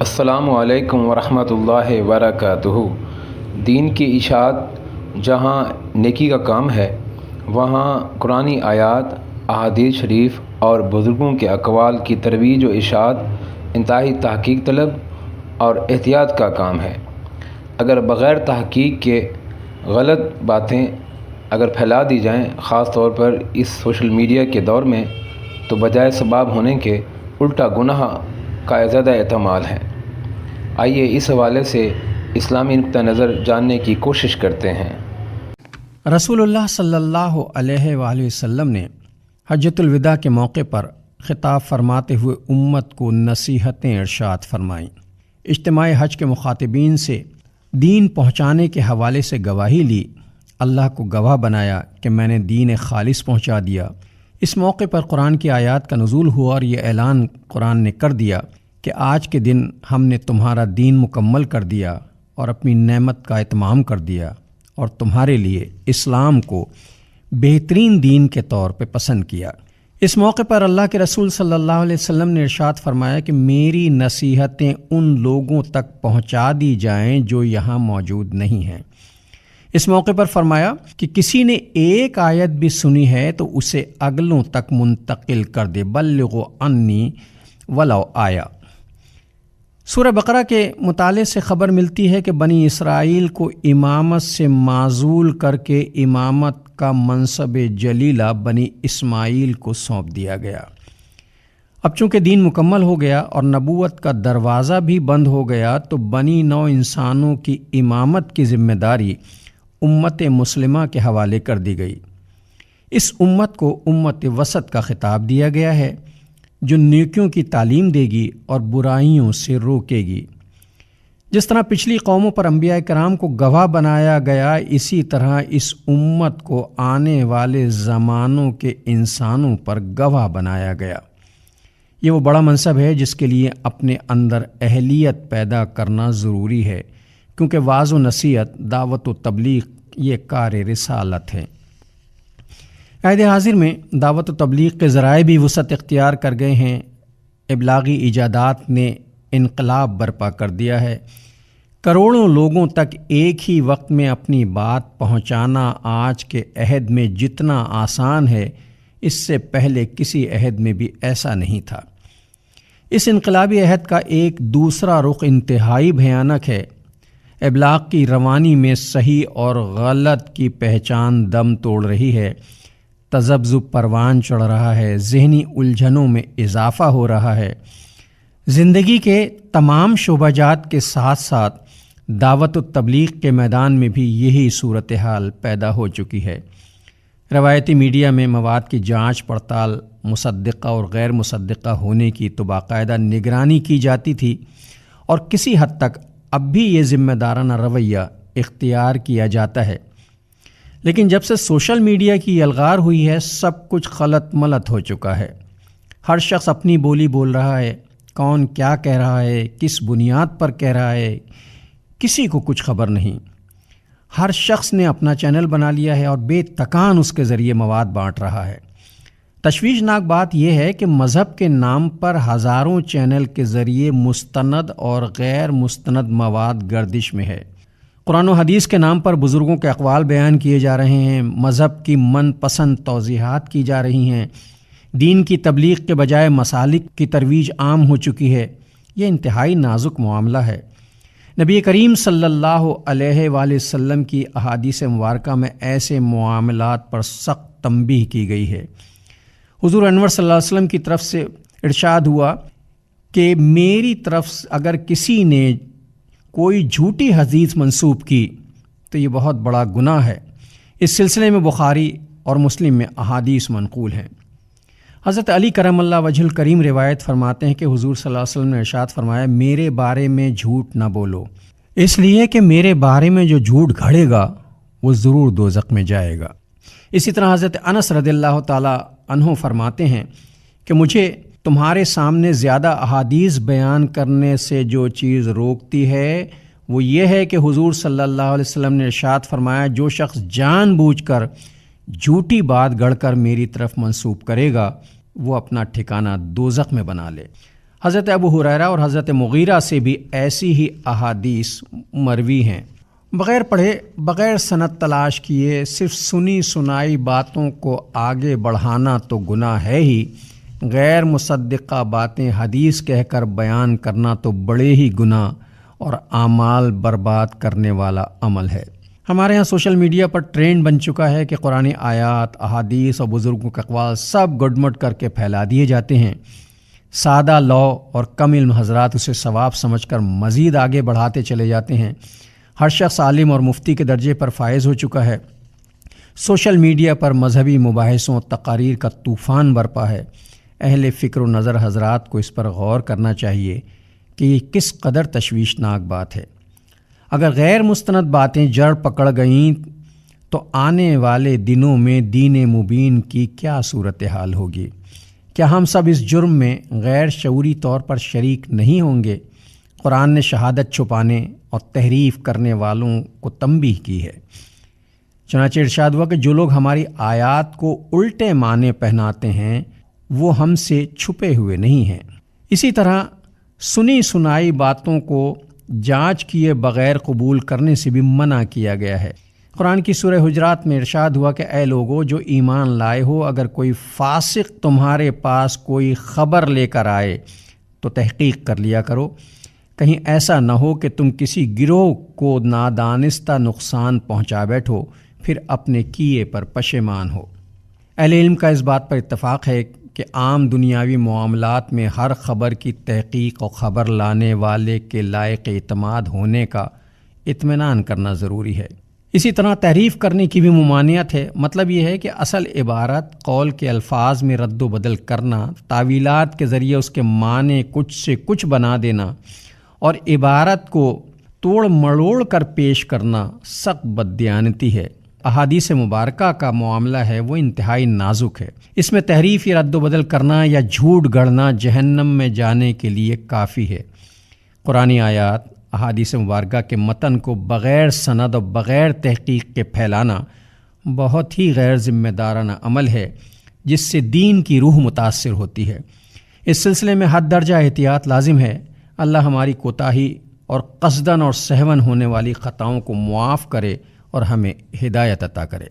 السلام علیکم ورحمۃ اللہ وبرکاتہ۔ دین کی اشاعت جہاں نیکی کا کام ہے، وہاں قرآنی آیات، احادیث شریف اور بزرگوں کے اقوال کی ترویج و اشاعت انتہائی تحقیق طلب اور احتیاط کا کام ہے۔ اگر بغیر تحقیق کے غلط باتیں اگر پھیلا دی جائیں، خاص طور پر اس سوشل میڈیا کے دور میں، تو بجائے ثواب ہونے کے الٹا گناہ کا زیادہ احتمال ہے۔ آئیے اس حوالے سے اسلامی نقطہ نظر جاننے کی کوشش کرتے ہیں۔ رسول اللہ صلی اللہ علیہ وآلہ وسلم نے حجۃ الوداع کے موقع پر خطاب فرماتے ہوئے امت کو نصیحتیں ارشاد فرمائیں۔ اجتماع حج کے مخاطبین سے دین پہنچانے کے حوالے سے گواہی لی، اللہ کو گواہ بنایا کہ میں نے دین خالص پہنچا دیا۔ اس موقع پر قرآن کی آیات کا نزول ہوا اور یہ اعلان قرآن نے کر دیا کہ آج کے دن ہم نے تمہارا دین مکمل کر دیا اور اپنی نعمت کا اتمام کر دیا اور تمہارے لیے اسلام کو بہترین دین کے طور پہ پسند کیا۔ اس موقع پر اللہ کے رسول صلی اللہ علیہ وسلم نے ارشاد فرمایا کہ میری نصیحتیں ان لوگوں تک پہنچا دی جائیں جو یہاں موجود نہیں ہیں۔ اس موقع پر فرمایا کہ کسی نے ایک آیت بھی سنی ہے تو اسے اگلوں تک منتقل کر دے، بلغوا عنی ولو آیا۔ سورہ بقرہ کے مطالعے سے خبر ملتی ہے کہ بنی اسرائیل کو امامت سے معزول کر کے امامت کا منصب جلیلہ بنی اسماعیل کو سونپ دیا گیا۔ اب چونکہ دین مکمل ہو گیا اور نبوت کا دروازہ بھی بند ہو گیا، تو بنی نوع انسانوں کی امامت کی ذمہ داری امت مسلمہ کے حوالے کر دی گئی۔ اس امت کو امت وسط کا خطاب دیا گیا ہے، جو نیکیوں کی تعلیم دے گی اور برائیوں سے روکے گی۔ جس طرح پچھلی قوموں پر انبیاء کرام کو گواہ بنایا گیا، اسی طرح اس امت کو آنے والے زمانوں کے انسانوں پر گواہ بنایا گیا۔ یہ وہ بڑا منصب ہے جس کے لیے اپنے اندر اہلیت پیدا کرنا ضروری ہے، کیونکہ وعظ و نصیحت، دعوت و تبلیغ یہ کار رسالت ہے۔ عہد حاضر میں دعوت و تبلیغ کے ذرائع بھی وسعت اختیار کر گئے ہیں۔ ابلاغی ایجادات نے انقلاب برپا کر دیا ہے۔ کروڑوں لوگوں تک ایک ہی وقت میں اپنی بات پہنچانا آج کے عہد میں جتنا آسان ہے، اس سے پہلے کسی عہد میں بھی ایسا نہیں تھا۔ اس انقلابی عہد کا ایک دوسرا رخ انتہائی بھیانک ہے۔ ابلاغ کی روانی میں صحیح اور غلط کی پہچان دم توڑ رہی ہے، تذبذب پروان چڑھ رہا ہے، ذہنی الجھنوں میں اضافہ ہو رہا ہے۔ زندگی کے تمام شعبہ جات کے ساتھ ساتھ دعوت و تبلیغ کے میدان میں بھی یہی صورتحال پیدا ہو چکی ہے۔ روایتی میڈیا میں مواد کی جانچ پڑتال، مصدقہ اور غیر مصدقہ ہونے کی تو باقاعدہ نگرانی کی جاتی تھی، اور کسی حد تک اب بھی یہ ذمہ دارانہ رویہ اختیار کیا جاتا ہے، لیکن جب سے سوشل میڈیا کی الغار ہوئی ہے، سب کچھ خلط ملط ہو چکا ہے۔ ہر شخص اپنی بولی بول رہا ہے، کون کیا کہہ رہا ہے، کس بنیاد پر کہہ رہا ہے، کسی کو کچھ خبر نہیں۔ ہر شخص نے اپنا چینل بنا لیا ہے اور بے تکان اس کے ذریعے مواد بانٹ رہا ہے۔ تشویشناک بات یہ ہے کہ مذہب کے نام پر ہزاروں چینل کے ذریعے مستند اور غیر مستند مواد گردش میں ہے۔ قرآن و حدیث کے نام پر بزرگوں کے اقوال بیان کیے جا رہے ہیں، مذہب کی من پسند توضیحات کی جا رہی ہیں، دین کی تبلیغ کے بجائے مسالک کی ترویج عام ہو چکی ہے۔ یہ انتہائی نازک معاملہ ہے۔ نبی کریم صلی اللہ علیہ وآلہ وسلم کی احادیث مبارکہ میں ایسے معاملات پر سخت تنبیہ کی گئی ہے۔ حضور انور صلی اللہ علیہ وسلم کی طرف سے ارشاد ہوا کہ میری طرف اگر کسی نے کوئی جھوٹی حدیث منسوب کی تو یہ بہت بڑا گناہ ہے۔ اس سلسلے میں بخاری اور مسلم میں احادیث منقول ہیں۔ حضرت علی کرم اللہ وجہ الکریم روایت فرماتے ہیں کہ حضور صلی اللہ علیہ وسلم نے ارشاد فرمایا، میرے بارے میں جھوٹ نہ بولو، اس لیے کہ میرے بارے میں جو جھوٹ گھڑے گا وہ ضرور دوزخ میں جائے گا۔ اسی طرح حضرت انس رضی اللہ تعالی عنہ فرماتے ہیں کہ مجھے تمہارے سامنے زیادہ احادیث بیان کرنے سے جو چیز روکتی ہے وہ یہ ہے کہ حضور صلی اللہ علیہ وسلم نے ارشاد فرمایا، جو شخص جان بوجھ کر جھوٹی بات گڑھ کر میری طرف منسوب کرے گا وہ اپنا ٹھکانہ دوزخ میں بنا لے۔ حضرت ابو ہریرہ اور حضرت مغیرہ سے بھی ایسی ہی احادیث مروی ہیں۔ بغیر پڑھے، بغیر سند تلاش کیے صرف سنی سنائی باتوں کو آگے بڑھانا تو گناہ ہے ہی، غیر مصدقہ باتیں حدیث کہہ کر بیان کرنا تو بڑے ہی گناہ اور اعمال برباد کرنے والا عمل ہے۔ ہمارے ہاں سوشل میڈیا پر ٹرینڈ بن چکا ہے کہ قرآنی آیات، احادیث اور بزرگوں کے اقوال سب گڈمٹ کر کے پھیلا دیے جاتے ہیں۔ سادہ لو اور کم علم حضرات اسے ثواب سمجھ کر مزید آگے بڑھاتے چلے جاتے ہیں۔ ہر شخص عالم اور مفتی کے درجے پر فائز ہو چکا ہے۔ سوشل میڈیا پر مذہبی مباحثوں، تقاریر کا طوفان برپا ہے۔ اہل فکر و نظر حضرات کو اس پر غور کرنا چاہیے کہ یہ کس قدر تشویشناک بات ہے۔ اگر غیر مستند باتیں جڑ پکڑ گئیں تو آنے والے دنوں میں دین مبین کی کیا صورتحال ہوگی؟ کیا ہم سب اس جرم میں غیر شعوری طور پر شریک نہیں ہوں گے؟ قرآن نے شہادت چھپانے اور تحریف کرنے والوں کو تنبیہ کی ہے۔ چنانچہ ارشاد ہوا کہ جو لوگ ہماری آیات کو الٹے معنی پہناتے ہیں وہ ہم سے چھپے ہوئے نہیں ہیں۔ اسی طرح سنی سنائی باتوں کو جانچ کیے بغیر قبول کرنے سے بھی منع کیا گیا ہے۔ قرآن کی سورہ حجرات میں ارشاد ہوا کہ اے لوگو جو ایمان لائے ہو، اگر کوئی فاسق تمہارے پاس کوئی خبر لے کر آئے تو تحقیق کر لیا کرو، کہیں ایسا نہ ہو کہ تم کسی گروہ کو نادانستہ نقصان پہنچا بیٹھو، پھر اپنے کیے پر پشیمان ہو۔ اہل علم کا اس بات پر اتفاق ہے کہ عام دنیاوی معاملات میں ہر خبر کی تحقیق اور خبر لانے والے کے لائق اعتماد ہونے کا اطمینان کرنا ضروری ہے۔ اسی طرح تحریف کرنے کی بھی ممانعت ہے۔ مطلب یہ ہے کہ اصل عبارت قول کے الفاظ میں رد و بدل کرنا، تعویلات کے ذریعے اس کے معنی کچھ سے کچھ بنا دینا اور عبارت کو توڑ مڑوڑ کر پیش کرنا سخت بددیانتی ہے۔ احادیث مبارکہ کا معاملہ ہے وہ انتہائی نازک ہے۔ اس میں تحریف یا رد و بدل کرنا یا جھوٹ گڑھنا جہنم میں جانے کے لیے کافی ہے۔ قرآنی آیات، احادیث مبارکہ کے متن کو بغیر سند اور بغیر تحقیق کے پھیلانا بہت ہی غیر ذمہ دارانہ عمل ہے، جس سے دین کی روح متاثر ہوتی ہے۔ اس سلسلے میں حد درجہ احتیاط لازم ہے۔ اللہ ہماری کوتاہی اور قصداً اور سہواً ہونے والی خطاؤں کو معاف کرے اور ہمیں ہدایت عطا کرے۔